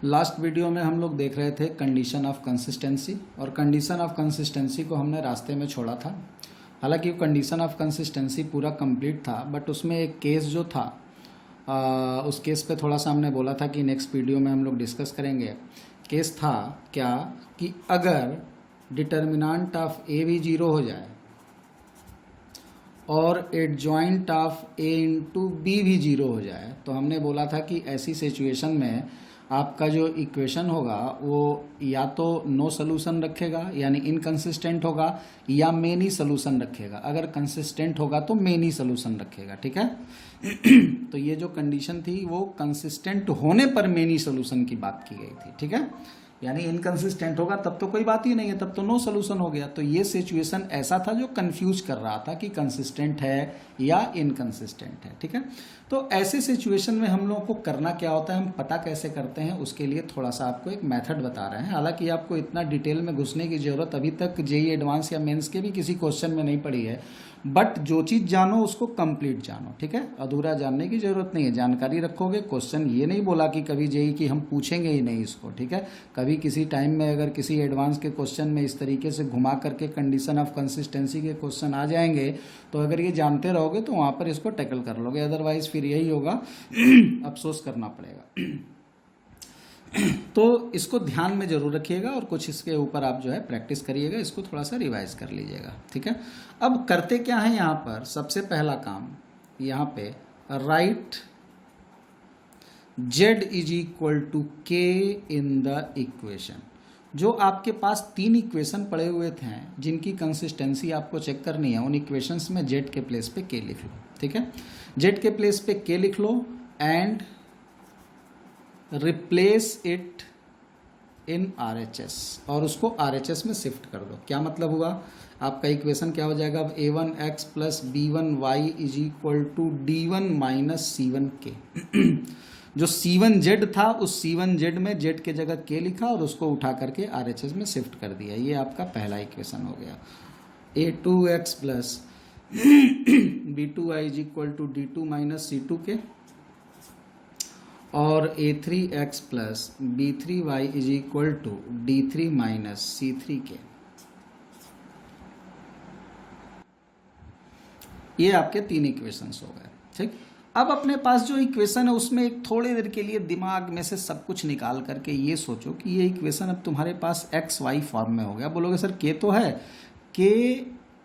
Last video में हम लोग देख रहे थे कंडीशन ऑफ कंसिस्टेंसी, और कंडीशन ऑफ कंसिस्टेंसी को हमने रास्ते में छोड़ा था। हालांकि कंडीशन ऑफ कंसिस्टेंसी पूरा कंप्लीट था, बट उसमें एक केस जो था उस केस पे थोड़ा सा हमने बोला था कि नेक्स्ट वीडियो में हम लोग डिस्कस करेंगे। केस था क्या कि अगर डिटर्मिनेंट ऑफ ए भी जीरो हो जाए और adjoint of A into B भी जीरो हो जाए, तो हमने बोला था कि ऐसी सिचुएशन में आपका जो इक्वेशन होगा वो या तो नो सोल्यूशन रखेगा यानी इनकंसिस्टेंट होगा, या मेनी सोल्यूशन रखेगा। अगर कंसिस्टेंट होगा तो मेनी सोल्यूशन रखेगा, ठीक है। तो ये जो कंडीशन थी वो कंसिस्टेंट होने पर मेनी सोल्यूशन की बात की गई थी, ठीक है। यानी इनकंसिस्टेंट होगा तब तो कोई बात ही नहीं है, तब तो नो सोल्यूशन हो गया। तो ये सिचुएशन ऐसा था जो कंफ्यूज कर रहा था कि कंसिस्टेंट है या इनकंसिस्टेंट है, ठीक है। तो ऐसे सिचुएशन में हम लोगों को करना क्या होता है, हम पता कैसे करते हैं, उसके लिए थोड़ा सा आपको एक मेथड बता रहे हैं। हालांकि आपको इतना डिटेल में घुसने की जरूरत अभी तक जेईई एडवांस या मेंस के भी किसी क्वेश्चन में नहीं पड़ी है, बट जो चीज़ जानो उसको कंप्लीट जानो, ठीक है। अधूरा जानने की जरूरत नहीं है, जानकारी रखोगे। क्वेश्चन ये नहीं बोला कि कभी जेईई की हम पूछेंगे ही नहीं इसको, ठीक है। कभी किसी टाइम में अगर किसी एडवांस के क्वेश्चन में इस तरीके से घुमा करके कंडीशन ऑफ कंसिस्टेंसी के क्वेश्चन आ जाएंगे, तो अगर ये जानते रहोगे तो वहाँ पर इसको टैकल कर लोगे, अदरवाइज फिर यही होगा, अफसोस करना पड़ेगा। तो इसको ध्यान में जरूर रखिएगा और कुछ इसके ऊपर आप जो है प्रैक्टिस करिएगा, इसको थोड़ा सा रिवाइज कर लीजिएगा, ठीक है। अब करते क्या है यहाँ पर, सबसे पहला काम यहाँ पे write z is equal to K in the equation. जो आपके पास तीन इक्वेशन पड़े हुए थे जिनकी कंसिस्टेंसी आपको चेक करनी है, उन इक्वेशंस में z के प्लेस पे k लिख लो, ठीक है। z के प्लेस पे k लिख लो and replace it in RHS, और उसको RHS में शिफ्ट कर दो। क्या मतलब हुआ, आपका इक्वेशन क्या हो जाएगा, अब a1x plus b1y is equal to d1 minus c1k। जो c1z था उस c1z में z के जगह k लिखा और उसको उठा करके RHS में शिफ्ट कर दिया। ये आपका पहला इक्वेशन हो गया। a2x plus b2y is equal to d2 minus c2k, और a3x plus b3y is equal to d3 minus c3k। ये आपके तीन इक्वेशंस हो गए, ठीक। अब अपने पास जो इक्वेशन है उसमें एक थोड़ी देर के लिए दिमाग में से सब कुछ निकाल करके ये सोचो कि ये इक्वेशन अब तुम्हारे पास एक्स वाई फॉर्म में हो गया। बोलोगे सर के तो है, के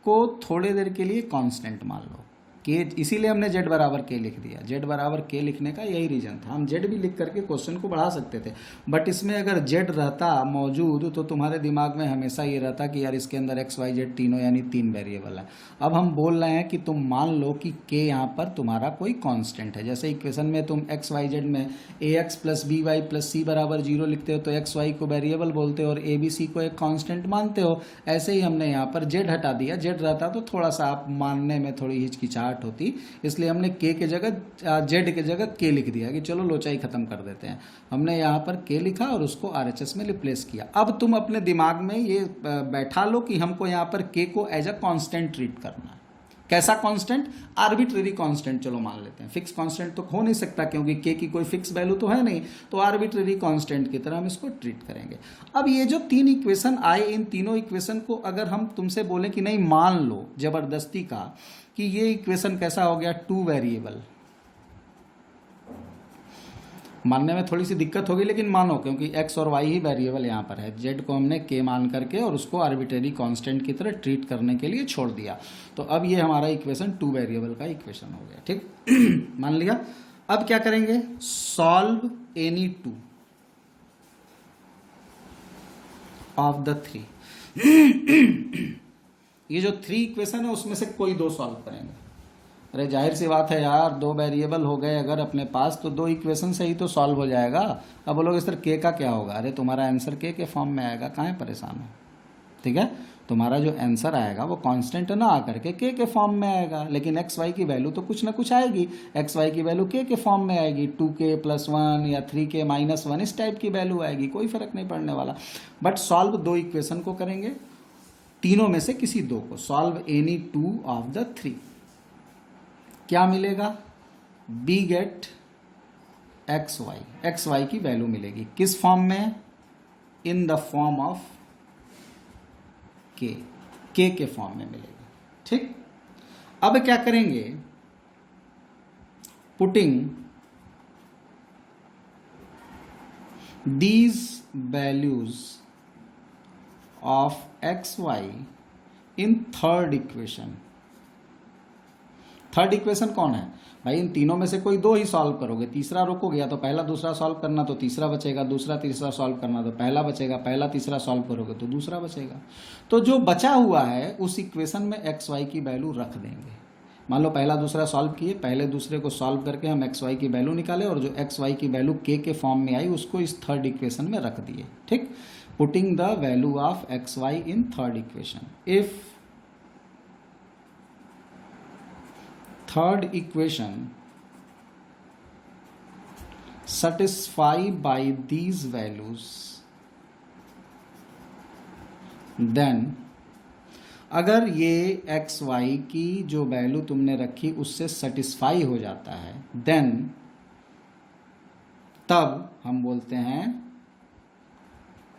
को थोड़ी देर के लिए कांस्टेंट मान लो, के, इसीलिए हमने z बराबर के लिख दिया। z बराबर के लिखने का यही रीजन था, हम z भी लिख करके क्वेश्चन को बढ़ा सकते थे, बट इसमें अगर z रहता मौजूद तो तुम्हारे दिमाग में हमेशा ये रहता कि यार इसके अंदर x y z तीनों यानी तीन वेरिएबल है। अब हम बोल रहे हैं कि तुम मान लो कि k यहाँ पर तुम्हारा कोई कांस्टेंट है। जैसे इक्वेशन में तुम x y z में ax plus b y plus c बराबर 0 लिखते हो तो x y को वेरिएबल बोलते हो और a b c को एक कांस्टेंट मानते हो। ऐसे ही हमने यहाँ पर z हटा दिया। z रहता तो थोड़ा सा आप मानने में थोड़ी हिचकिचाहट होती, इसलिए हमने k के जगह z के जगह k लिख दिया कि चलो लोचाई खत्म कर देते हैं। हमने यहाँ पर k लिखा और उसको RHS में रिप्लेस किया। अब तुम अपने दिमाग में ये बैठा लो कि हमको यहाँ पर k को एज अ कांस्टेंट ट्रीट करना है। कैसा कांस्टेंट, आर्बिट्रेरी कांस्टेंट चलो मान लेते हैं। फिक्स कांस्टेंट तो हो नहीं सकता क्योंकि k की कोई फिक्स वैल्यू तो है नहीं, तो आर्बिट्रेरी कांस्टेंट की तरह हम इसको ट्रीट करेंगे। अब ये जो तीन इक्वेशन आए, इन तीनों इक्वेशन को अगर हम तुमसे बोले कि नहीं मान लो जबरदस्ती का कि ये इक्वेशन कैसा हो गया, टू वेरिएबल, मानने में थोड़ी सी दिक्कत होगी लेकिन मानो, क्योंकि x और y ही वेरिएबल यहाँ पर है। z को हमने k मान करके और उसको आर्बिट्रेरी कांस्टेंट की तरह ट्रीट करने के लिए छोड़ दिया। तो अब ये हमारा इक्वेशन टू वेरिएबल का इक्वेशन हो गया, ठीक। मान लिया। अब क्या करेंगे, solve any two of the three. ये जो थ्री इक्वेशन है उसमें से कोई दो सॉल्व करेंगे। अरे जाहिर सी बात है यार, दो वेरिएबल हो गए अगर अपने पास तो दो इक्वेशन से ही तो सॉल्व हो जाएगा। अब बोलोगे सर के का क्या होगा, अरे तुम्हारा आंसर के फॉर्म में आएगा, काहे परेशान हो, ठीक है। तुम्हारा जो आंसर आएगा वो कांस्टेंट ना आकर के के फॉर्म में आएगा, लेकिन एक्स वाई की वैल्यू तो कुछ ना कुछ आएगी। एक्स वाई की वैल्यू के फॉर्म में आएगी, 2k प्लस 1 या 3k माइनस 1 इस टाइप की वैल्यू आएगी, कोई फर्क नहीं पड़ने वाला। बट सॉल्व दो इक्वेशन को करेंगे, तीनों में से किसी दो को। Solve any two of the three. क्या मिलेगा, बी गेट एक्स वाई की वैल्यू मिलेगी किस फॉर्म में, इन द फॉर्म ऑफ के के फॉर्म में मिलेगी। ठीक, अब क्या करेंगे, putting these values of x y in third equation. Third equation कौन है भाई, इन तीनों में से कोई दो ही सॉल्व करोगे, तीसरा रोकोगे, या तो पहला दूसरा सॉल्व करना तो तीसरा बचेगा, दूसरा तीसरा सॉल्व करना तो पहला बचेगा, पहला तीसरा सॉल्व करोगे तो दूसरा बचेगा। तो जो बचा हुआ है उस इक्वेशन में एक्स वाई की वैल्यू रख देंगे। मान लो पहला दूसरा सॉल्व किए, पहले दूसरे को सॉल्व करके हम एक्स वाई की वैल्यू निकाले और जो एक्स वाई की वैल्यू के फॉर्म में आई उसको इस थर्ड इक्वेशन में रख दिए। ठीक, putting the value of X Y in third equation. If third equation satisfy by these values, then अगर ये एक्स वाई की जो वैल्यू तुमने रखी उससे सेटिस्फाई हो जाता है, देन तब हम बोलते हैं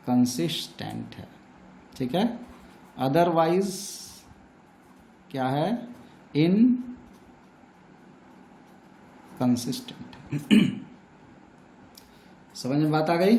कंसिस्टेंट है। ठीक है, अदरवाइज क्या है, इन कंसिस्टेंट। समझ में बात आ गई।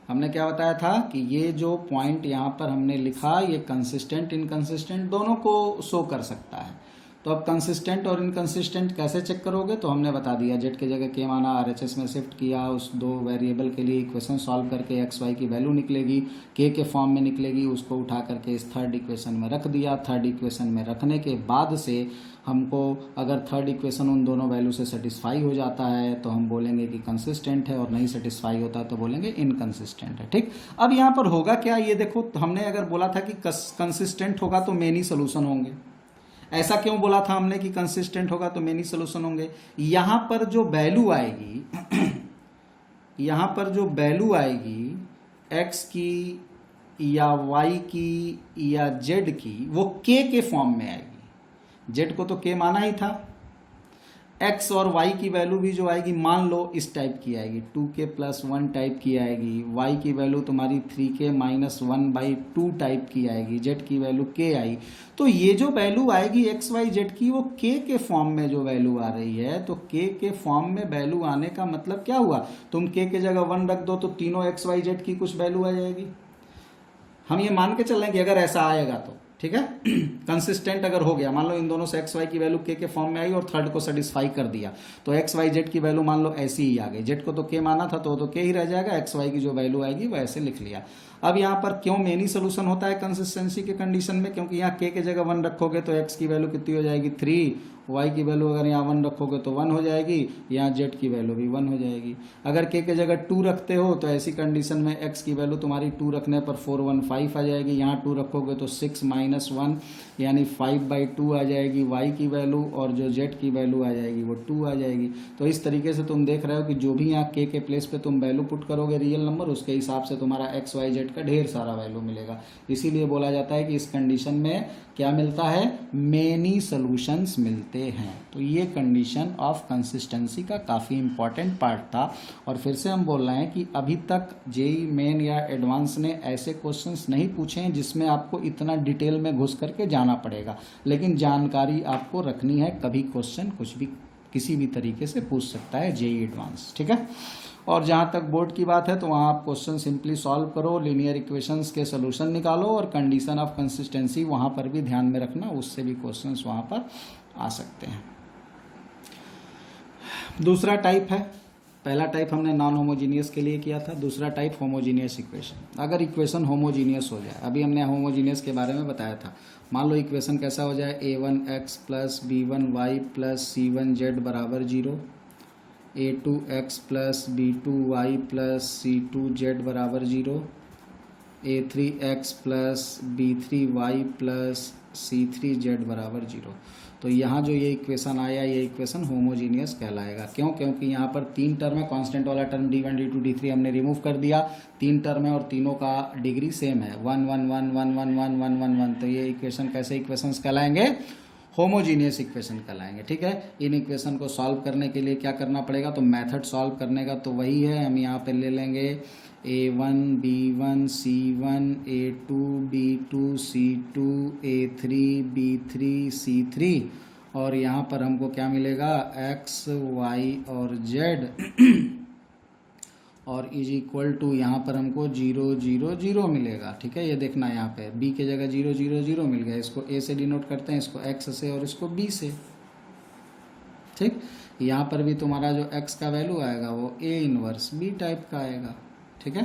हमने क्या बताया था कि ये जो पॉइंट यहाँ पर हमने लिखा ये कंसिस्टेंट इनकंसिस्टेंट दोनों को शो कर सकता है। तो अब कंसिस्टेंट और इनकंसिस्टेंट कैसे चेक करोगे, तो हमने बता दिया, जेड की जगह के माना आरएचएस में शिफ्ट किया, उस दो वेरिएबल के लिए इक्वेशन सॉल्व करके एक्स वाई की वैल्यू निकलेगी, के फॉर्म में निकलेगी, उसको उठा करके इस थर्ड इक्वेशन में रख दिया। थर्ड इक्वेशन में रखने के बाद से हमको अगर थर्ड इक्वेशन उन दोनों वैल्यू से सेटिस्फाई हो जाता है तो हम बोलेंगे कि कंसिस्टेंट है, और नहीं सेटिस्फाई होता है तो बोलेंगे इनकंसिस्टेंट है। ठीक, अब यहाँ पर होगा क्या, ये देखो, हमने अगर बोला था कि कंसिस्टेंट होगा तो मेनी सोल्यूशन होंगे। ऐसा क्यों बोला था हमने कि कंसिस्टेंट होगा तो मेनी सोल्यूशन होंगे। यहाँ पर जो वैल्यू आएगी यहाँ पर जो वैल्यू आएगी एक्स की या वाई की या जेड की, वो के फॉर्म में आएगी। जेड को तो के माना ही था, एक्स और वाई की वैल्यू भी जो आएगी मान लो इस टाइप की आएगी, 2k+1 टाइप की आएगी, वाई की वैल्यू तुम्हारी 3k-1/2 टाइप की आएगी, जेड की वैल्यू के आई। तो ये जो वैल्यू आएगी एक्स वाई जेड की, वो के फॉर्म में जो वैल्यू आ रही है, तो के फॉर्म में वैल्यू आने का मतलब क्या हुआ, तुम के जगह 1 रख दो तो तीनों एक्स वाई जेड की कुछ वैल्यू आ जाएगी। हम ये मान के चल रहे हैं कि अगर ऐसा आएगा तो ठीक है, कंसिस्टेंट अगर हो गया, मान लो इन दोनों से एक्स वाई की वैल्यू के फॉर्म में आई और थर्ड को सेटिस्फाई कर दिया, तो एक्स वाई जेड की वैल्यू मान लो ऐसी ही आ गई। जेड को तो के माना था तो के ही रह जाएगा, एक्स वाई की जो वैल्यू आएगी वो ऐसे लिख लिया। अब यहाँ पर क्यों मेनी सोल्यूशन होता है कंसिस्टेंसी के कंडीशन में, क्योंकि यहाँ के जगह 1 रखोगे तो एक्स की वैल्यू कितनी हो जाएगी 3, वाई की वैल्यू अगर यहाँ 1 रखोगे तो 1 हो जाएगी, यहाँ जेड की वैल्यू भी 1 हो जाएगी। अगर के जगह 2 रखते हो तो ऐसी कंडीशन में एक्स की वैल्यू तुम्हारी 2 रखने पर 415 आ जाएगी, यहाँ 2 रखोगे तो 6 - 1 यानी 5/2 आ जाएगी वाई की वैल्यू, और जो जेड की वैल्यू आ जाएगी वो 2 आ जाएगी। तो इस तरीके से तुम देख रहे हो कि जो भी यहाँ के प्लेस पे तुम वैल्यू पुट करोगे रियल नंबर, उसके हिसाब से तुम्हारा एक्स वाई जेड का ढेर सारा वैल्यू मिलेगा। इसीलिए बोला जाता है कि इस कंडीशन में क्या मिलता है, मेनी सॉल्यूशंस मिलते हैं। तो ये कंडीशन ऑफ कंसिस्टेंसी का काफ़ी इंपॉर्टेंट पार्ट था। और फिर से हम बोल रहे हैं कि अभी तक जेईई मेन या एडवांस ने ऐसे क्वेश्चंस नहीं पूछे हैं जिसमें आपको इतना डिटेल में घुस करके जाना पड़ेगा, लेकिन जानकारी आपको रखनी है, कभी क्वेश्चन कुछ भी किसी भी तरीके से पूछ सकता है जेईई एडवांस। ठीक है, और जहाँ तक बोर्ड की बात है तो वहाँ आप क्वेश्चन सिंपली सॉल्व करो, लीनियर इक्वेशंस के सोल्यूशन निकालो, और कंडीशन ऑफ कंसिस्टेंसी वहाँ पर भी ध्यान में रखना, उससे भी क्वेश्चंस वहाँ पर आ सकते हैं। दूसरा टाइप है, पहला टाइप हमने नॉन होमोजीनियस के लिए किया था, दूसरा टाइप होमोजीनियस इक्वेशन। अगर इक्वेशन होमोजीनियस हो जाए, अभी हमने होमोजीनियस के बारे में बताया था, मान लो इक्वेशन कैसा हो जाए, a1x + b1y + c1z = 0, a2x + b2y + c2z = 0, a3x + b3y + c3z = 0। तो यहाँ जो ये इक्वेशन आया, ये इक्वेशन होमोजीनियस कहलाएगा। क्यों? क्योंकि यहाँ पर 3 टर्म है, कांस्टेंट वाला टर्म d1 d2 d3 हमने रिमूव कर दिया, 3 टर्म है और तीनों का डिग्री सेम है, 1 1 1 1 1 1 1 1 1। तो ये इक्वेशन कैसे इक्वेशंस कहलाएंगे, होमोजीनियस इक्वेशन कहलाएंगे। ठीक है, इन इक्वेशन को सॉल्व करने के लिए क्या करना पड़ेगा, तो मेथड सॉल्व करने का तो वही है, हम यहाँ पे ले लेंगे a1 b1 c1 a2 b2 c2 a3 b3 c3 और यहाँ पर हमको क्या मिलेगा x y और z और इज इक्वल टू यहाँ पर हमको 0 0 0 मिलेगा। ठीक है, ये देखना यहाँ पे b के जगह 0 0 0 मिल गया, इसको a से डिनोट करते हैं, इसको x से और इसको b से। ठीक, यहाँ पर भी तुम्हारा जो x का वैल्यू आएगा वो a इनवर्स b टाइप का आएगा। ठीक है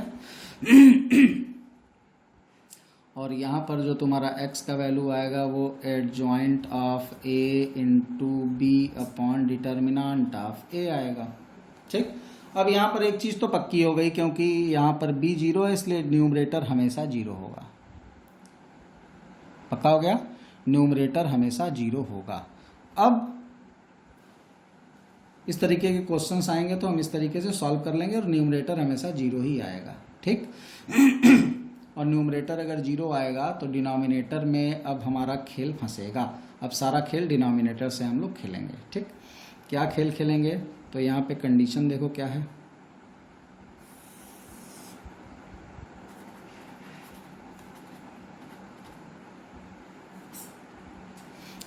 और यहाँ पर जो तुम्हारा x का वैल्यू आएगा वो adjoint of a into B upon determinant of a आएगा। ठीक, अब यहाँ पर एक चीज़ तो पक्की हो गई, क्योंकि यहाँ पर b 0 है इसलिए न्यूमरेटर हमेशा 0 होगा। पक्का हो गया, न्यूमरेटर हमेशा 0 होगा। अब इस तरीके के क्वेश्चंस आएंगे तो हम इस तरीके से सॉल्व कर लेंगे और न्यूमरेटर हमेशा 0 ही आएगा। ठीक और न्यूमरेटर अगर 0 आएगा तो डिनोमिनेटर में अब हमारा खेल फंसेगा। अब सारा खेल डिनोमिनेटर से हम लोग खेलेंगे। ठीक, क्या खेल खेलेंगे, तो यहाँ पे कंडीशन देखो क्या है,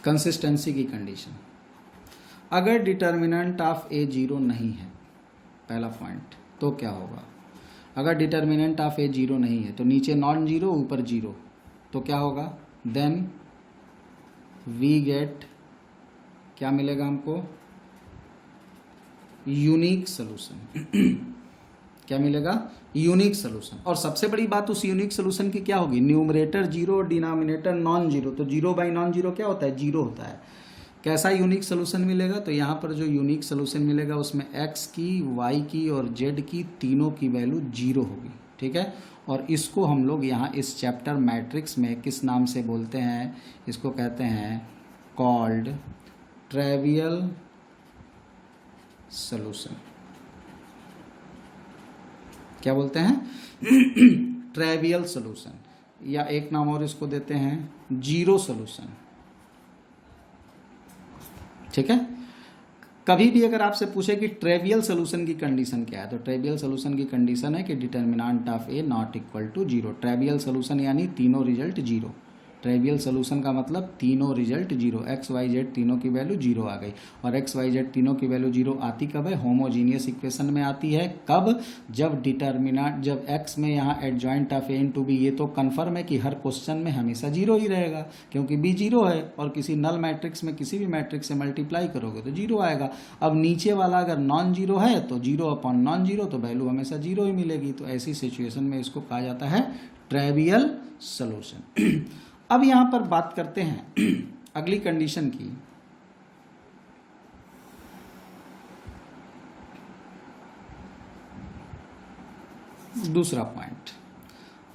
कंसिस्टेंसी की कंडीशन। अगर डिटर्मिनेंट ऑफ ए 0 नहीं है, पहला पॉइंट, तो क्या होगा, अगर डिटर्मिनेंट ऑफ ए 0 नहीं है तो नीचे नॉन जीरो ऊपर 0, तो क्या होगा, देन वी गेट, क्या मिलेगा हमको, यूनिक सोल्यूशन। क्या मिलेगा, यूनिक सोल्यूशन। और सबसे बड़ी बात उस यूनिक सोल्यूशन की क्या होगी, न्यूमरेटर 0 डिनोमिनेटर नॉन जीरो, तो 0 बाई नॉन जीरो क्या होता है, 0 होता है। कैसा यूनिक सोल्यूशन मिलेगा, तो यहाँ पर जो यूनिक सोल्यूशन मिलेगा उसमें x की, y की और z की तीनों की वैल्यू 0 होगी। ठीक है, और इसको हम लोग यहाँ इस चैप्टर मैट्रिक्स में किस नाम से बोलते हैं, इसको कहते हैं कॉल्ड ट्रेवियल सोल्यूशन। क्या बोलते हैं, ट्रेवियल सोल्यूशन, या एक नाम और इसको देते हैं जीरो सोल्यूशन। ठीक है, कभी भी अगर आपसे पूछे कि ट्रेवियल सोल्यूशन की कंडीशन क्या है, तो ट्रेवियल सोल्यूशन की कंडीशन है कि determinant of A not equal to 0। Trivial solution यानी तीनों रिजल्ट 0। ट्रेवियल सोल्यूशन का मतलब तीनों रिजल्ट 0, एक्स वाई जेड तीनों की वैल्यू 0 आ गई। और एक्स वाई जेड तीनों की वैल्यू 0 आती कब है, होमोजीनियस इक्वेशन में आती है। कब, जब डिटर्मिनेंट, जब एक्स में यहाँ adjoint of A into B, ये तो कन्फर्म है कि हर क्वेश्चन में हमेशा 0 ही रहेगा, क्योंकि बी 0 है और किसी नल मैट्रिक्स में किसी भी मैट्रिक्स से मल्टीप्लाई करोगे तो 0 आएगा। अब नीचे वाला अगर नॉन जीरो है तो 0 अपॉन नॉन जीरो, तो वैल्यू हमेशा 0 ही मिलेगी। तो ऐसी सिचुएशन में इसको कहा जाता है ट्रेवियल सोल्यूशन। अब यहां पर बात करते हैं अगली कंडीशन की। दूसरा पॉइंट,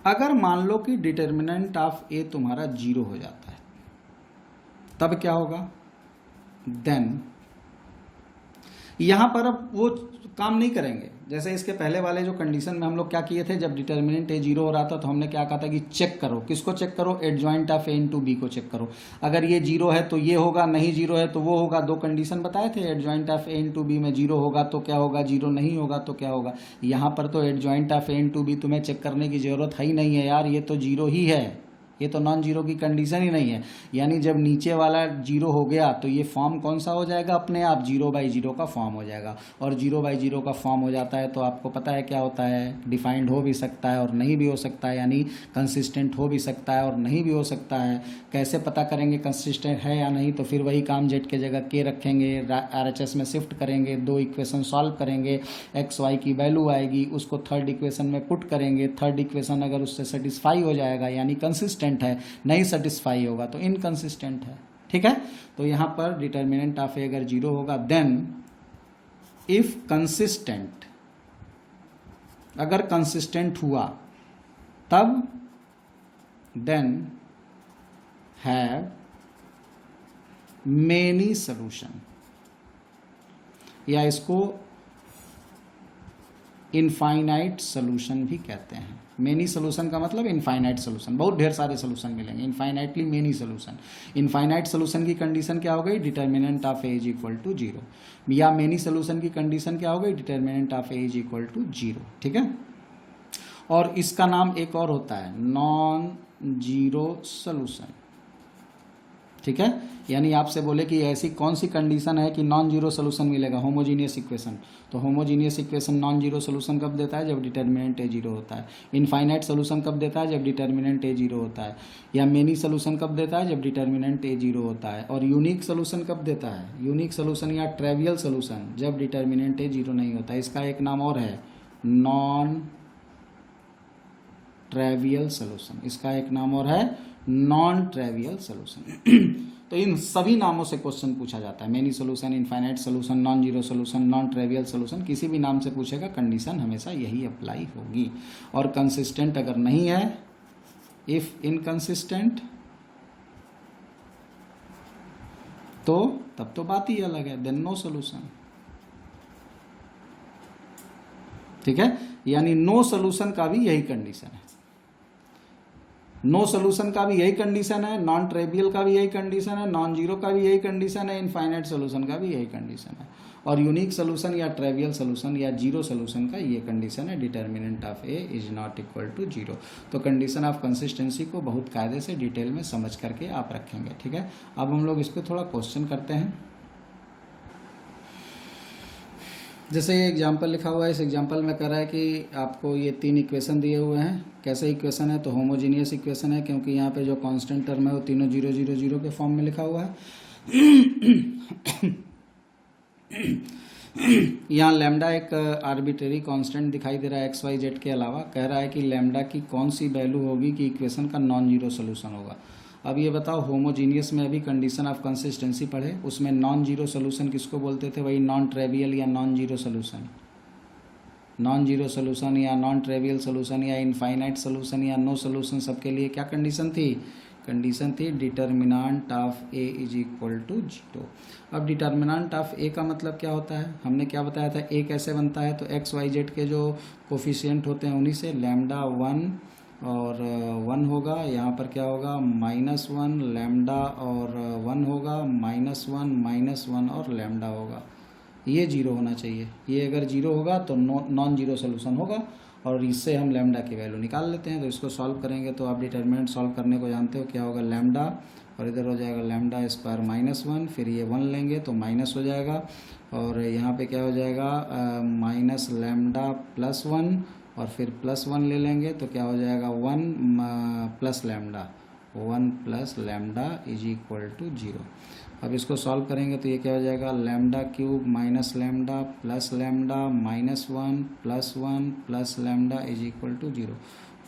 अगर मान लो कि डिटर्मिनेंट ऑफ ए तुम्हारा 0 हो जाता है, तब क्या होगा, देन यहां पर अब वो काम नहीं करेंगे। जैसे इसके पहले वाले जो कंडीशन में हम लोग क्या किए थे, जब डिटर्मिनेंट ए 0 हो रहा था तो हमने क्या कहा था कि चेक करो, किसको चेक करो, adjoint of A into B को चेक करो। अगर ये 0 है तो ये होगा, नहीं 0 है तो वो होगा। दो कंडीशन बताए थे, adjoint of A into B में 0 होगा तो क्या होगा, 0 नहीं होगा तो क्या होगा। यहाँ पर तो adjoint of A into B तुम्हें चेक करने की जरूरत है ही नहीं है यार, ये तो 0 ही है, ये तो नॉन जीरो की कंडीशन ही नहीं है। यानी जब नीचे वाला 0 हो गया तो ये फॉर्म कौन सा हो जाएगा, अपने आप 0/0 का फॉर्म हो जाएगा। और 0/0 का फॉर्म हो जाता है तो आपको पता है क्या होता है, डिफाइंड हो भी सकता है और नहीं भी हो सकता है, यानी कंसिस्टेंट हो भी सकता है और नहीं भी हो सकता है। कैसे पता करेंगे कंसिस्टेंट है या नहीं, तो फिर वही काम, जेड के जगह के रखेंगे, RHS में शिफ्ट करेंगे, दो इक्वेशन सॉल्व करेंगे, एक्स वाई की वैल्यू आएगी, उसको थर्ड इक्वेशन में पुट करेंगे। थर्ड इक्वेशन अगर उससे सेटिस्फाई हो जाएगा यानी कंसिस्टेंट है, नहीं सेटिस्फाई होगा तो इनकंसिस्टेंट है। ठीक है, तो यहां पर डिटर्मिनेंट ऑफ ए अगर 0 होगा, देन इफ कंसिस्टेंट, अगर कंसिस्टेंट हुआ तब देन हैव मेनी सॉल्यूशन, या इसको इनफाइनाइट सोल्यूशन भी कहते हैं। मेनी सोल्यूशन का मतलब इनफाइनाइट सोल्यूशन, बहुत ढेर सारे सोल्यूशन मिलेंगे, infinitely many solution. Infinite solution की कंडीशन क्या हो गई, determinant of A is equal to 0, या मेनी सोल्यूशन की कंडीशन क्या हो गई, determinant of A is equal to 0, ठीक है। और इसका नाम एक और होता है नॉन जीरो सोल्यूशन, ठीक है। यानी आपसे बोले कि ऐसी कौन सी कंडीशन है कि नॉन जीरो सोल्यूशन मिलेगा, होमोजीनियस इक्वेशन। तो homogeneous equation non zero solution कब देता है, जब डिटर्मिनेंट ए जीरो होता है। इनफाइनाइट सोल्यूशन कब देता है, जब डिटर्मिनेंट ए जीरो होता है। या मेनी सोल्यूशन कब देता है, जब डिटर्मिनेंट ए जीरो होता है। और यूनिक सोल्यूशन कब देता है, यूनिक सोल्यूशन या ट्रेवियल सोल्यूशन, जब डिटर्मिनेंट ए जीरो नहीं होता है। इसका एक नाम और है नॉन ट्रेवियल सोल्यूशन, इसका एक नाम और है नॉन ट्रेवियल सोल्यूशन। तो इन सभी नामों से क्वेश्चन पूछा जाता है, many solution, infinite solution, non zero solution, non trivial solution, किसी भी नाम से पूछेगा कंडीशन हमेशा यही अप्लाई होगी। और कंसिस्टेंट अगर नहीं है, इफ इनकंसिस्टेंट, तो तब तो बात ही अलग है, देन नो सोल्यूशन, ठीक है। यानी नो सोल्यूशन का भी यही कंडीशन है, नो सोल्यूशन का भी यही कंडीशन है, नॉन ट्रेवियल का भी यही कंडीशन है, नॉन जीरो का भी यही कंडीशन है, इनफाइनाइट सोल्यूशन का भी यही कंडीशन है। और यूनिक सोल्यूशन या ट्रेवियल सोल्यूशन या जीरो सोल्यूशन का ये कंडीशन है, determinant of A is not equal to 0। तो कंडीशन ऑफ कंसिस्टेंसी को बहुत कायदे से डिटेल में समझ करके आप रखेंगे, ठीक है। अब हम लोग इस पर थोड़ा क्वेश्चन करते हैं। जैसे ये एग्जाम्पल लिखा हुआ है, इस एग्जाम्पल में कह रहा है कि आपको ये 3 इक्वेशन दिए हुए हैं। कैसे इक्वेशन है, तो होमोजीनियस इक्वेशन है, क्योंकि यहाँ पे जो कांस्टेंट टर्म है वो तीनों 0 0 0 के फॉर्म में लिखा हुआ है। यहाँ लैम्डा एक आर्बिट्रेरी कांस्टेंट दिखाई दे रहा है XYZ के अलावा। कह रहा है कि लैम्डा की कौन सी वैल्यू होगी कि इक्वेशन का नॉन जीरो सोल्यूशन होगा। अब ये बताओ, होमोजीनियस में अभी कंडीशन ऑफ कंसिस्टेंसी पढ़े, उसमें नॉन जीरो सोल्यूशन किसको बोलते थे, वही नॉन ट्रेवियल या non zero solution. Non zero solution या नॉन ट्रेवियल सोल्यूशन या इनफाइनाइट सोल्यूशन या नो सोल्यूशन, सबके लिए क्या कंडीशन थी, कंडीशन थी determinant of A is equal to 0। अब डिटर्मिनेंट ऑफ ए का मतलब क्या होता है, हमने क्या बताया था, ए कैसे बनता है, तो XYZ के जो कोफिशिएंट होते हैं उन्हीं से लैम्डा 1 और 1 होगा, यहाँ पर क्या होगा -1 लैम्डा और 1 होगा, -1 -1 और लैम्डा होगा। ये 0 होना चाहिए, ये अगर 0 होगा तो नॉन जीरो सोल्यूशन होगा। और इससे हम लैम्डा की वैल्यू निकाल लेते हैं। तो इसको सॉल्व करेंगे तो आप डिटर्मिनेंट सॉल्व करने को जानते हो, क्या होगा लैम्डा, और इधर हो जाएगा लैम्डा स्क्वायर -1, फिर ये 1 लेंगे तो माइनस हो जाएगा, और यहाँ पे क्या हो जाएगा माइनस लैम्डा +1, और फिर +1 ले लेंगे तो क्या हो जाएगा 1 plus lambda, 1 plus lambda is equal to 0। अब इसको सॉल्व करेंगे तो ये क्या हो जाएगा lambda cube minus lambda plus lambda -1 +1 plus lambda is equal to 0।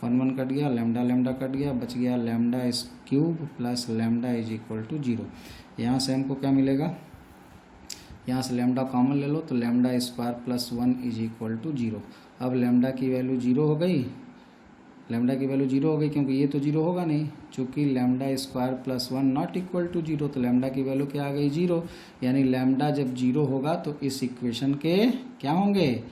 1 1 cut गया, लैम्डा लैम्डा कट गया, बच गया लैम्डा इस cube plus lambda is equal to 0। यहाँ से हमको क्या मिलेगा, यहाँ से लैम्डा कॉमन ले लो तो lambda square +1 is equal to 0। अब लैम्डा की वैल्यू 0 हो गई, लैम्डा की वैल्यू 0 हो गई, क्योंकि ये तो 0 होगा नहीं, चूँकि lambda square +1 not equal to 0, तो लैम्डा की वैल्यू क्या आ गई 0। यानी लैम्डा जब 0 होगा तो इस इक्वेशन के क्या होंगे,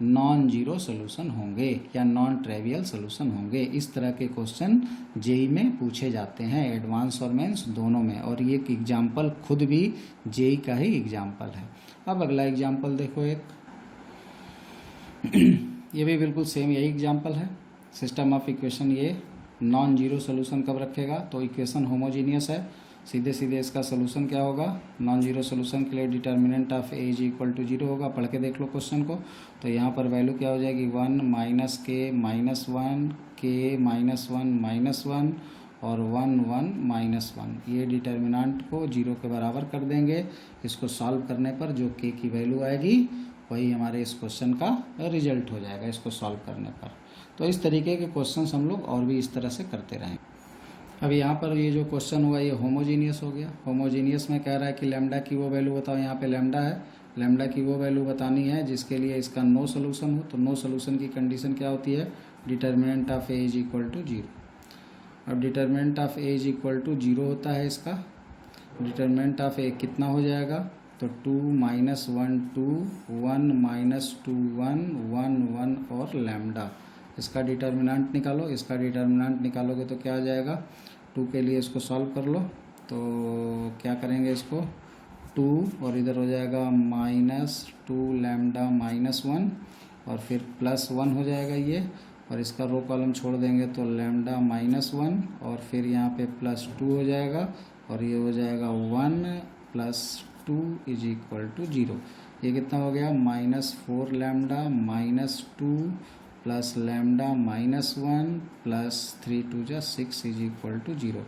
नॉन जीरो सोल्यूशन होंगे या नॉन ट्रेवियल सोल्यूशन होंगे। इस तरह के क्वेश्चन जेई में पूछे जाते हैं, एडवांस और मेंस दोनों में। और ये एग्जाम्पल खुद भी जेई का ही एग्जाम्पल है। अब अगला एग्जाम्पल देखो, एक ये भी बिल्कुल सेम यही एग्जाम्पल है। सिस्टम ऑफ इक्वेशन, ये नॉन जीरो सोल्यूशन कब रखेगा, तो इक्वेशन होमोजीनियस है, सीधे सीधे इसका सोल्यूशन क्या होगा, नॉन जीरो सोल्यूशन के लिए determinant of A is equal to 0 होगा। पढ़ के देख लो क्वेश्चन को, तो यहाँ पर वैल्यू क्या हो जाएगी 1 माइनस के -1 के -1 और 1 1 -1। ये डिटर्मिनेंट को 0 के बराबर कर देंगे। इसको सॉल्व करने पर जो के की वैल्यू आएगी वही हमारे इस क्वेश्चन का रिजल्ट हो जाएगा, इसको सॉल्व करने पर। तो इस तरीके के क्वेश्चंस हम लोग और भी इस तरह से करते रहें। अब यहाँ पर ये जो क्वेश्चन हुआ ये होमोजीनियस हो गया। होमोजीनियस में कह रहा है कि लैम्डा की वो वैल्यू बताओ, यहाँ पे लैम्डा है, लैम्डा की वो वैल्यू बतानी है जिसके लिए इसका नो सोल्यूशन हो। तो नो सोल्यूशन की कंडीशन क्या होती है, determinant of A is equal to 0। अब determinant of A is equal to 0 होता है इसका, डिटर्मिनेंट ऑफ ए कितना हो जाएगा तो 2 माइनस 1 2, 1 माइनस 2 1, 1 1 और लैम्डा। इसका डिटर्मिनेंट निकालो, इसका डिटर्मिनेंट निकालोगे तो क्या आ जाएगा, 2 के लिए इसको सॉल्व कर लो। तो क्या करेंगे, इसको 2 और इधर हो जाएगा माइनस 2 लैम्डा माइनस 1 और फिर प्लस 1 हो जाएगा ये, और इसका रो कॉलम छोड़ देंगे तो लैम्डा माइनस 1 और फिर यहाँ पे प्लस 2 हो जाएगा और ये हो जाएगा 1 प्लस 2 इज इक्वल टू 0। ये कितना हो गया, minus 4 lambda minus 2 plus lambda minus 1 plus 3 2 जा 6 इज इक्वल टू 0।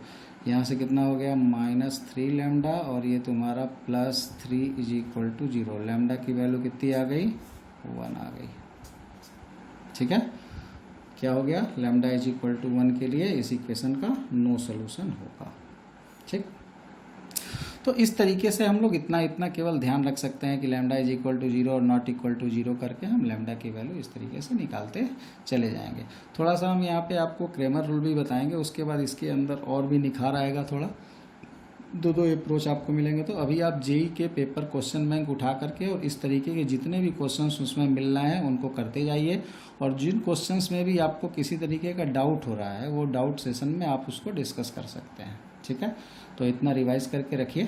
यहाँ से कितना हो गया, माइनस 3 लैम्डा और ये तुम्हारा plus 3 is equal to 0। Lambda की वैल्यू कितनी आ गई, 1 आ गई। ठीक है, क्या हो गया, लैम्डा इज इक्वल टू 1 के लिए इस इक्वेशन का नो सोल्यूशन होगा। ठीक, तो इस तरीके से हम लोग इतना केवल ध्यान रख सकते हैं कि लैम्डा इज इक्वल टू 0 और नॉट इक्वल टू 0 करके हम लैम्डा की वैल्यू इस तरीके से निकालते चले जाएंगे। थोड़ा सा हम यहाँ पे आपको क्रेमर रूल भी बताएंगे, उसके बाद इसके अंदर और भी निखार आएगा थोड़ा, दो अप्रोच आपको मिलेंगे। तो अभी आप जेई के पेपर क्वेश्चन बैंक उठा करके और इस तरीके के जितने भी क्वेश्चंस उसमें मिल रहे हैं उनको करते जाइए, और जिन क्वेश्चंस में भी आपको किसी तरीके का डाउट हो रहा है वो डाउट सेशन में आप उसको डिस्कस कर सकते हैं। ठीक है, तो इतना रिवाइज करके रखिए।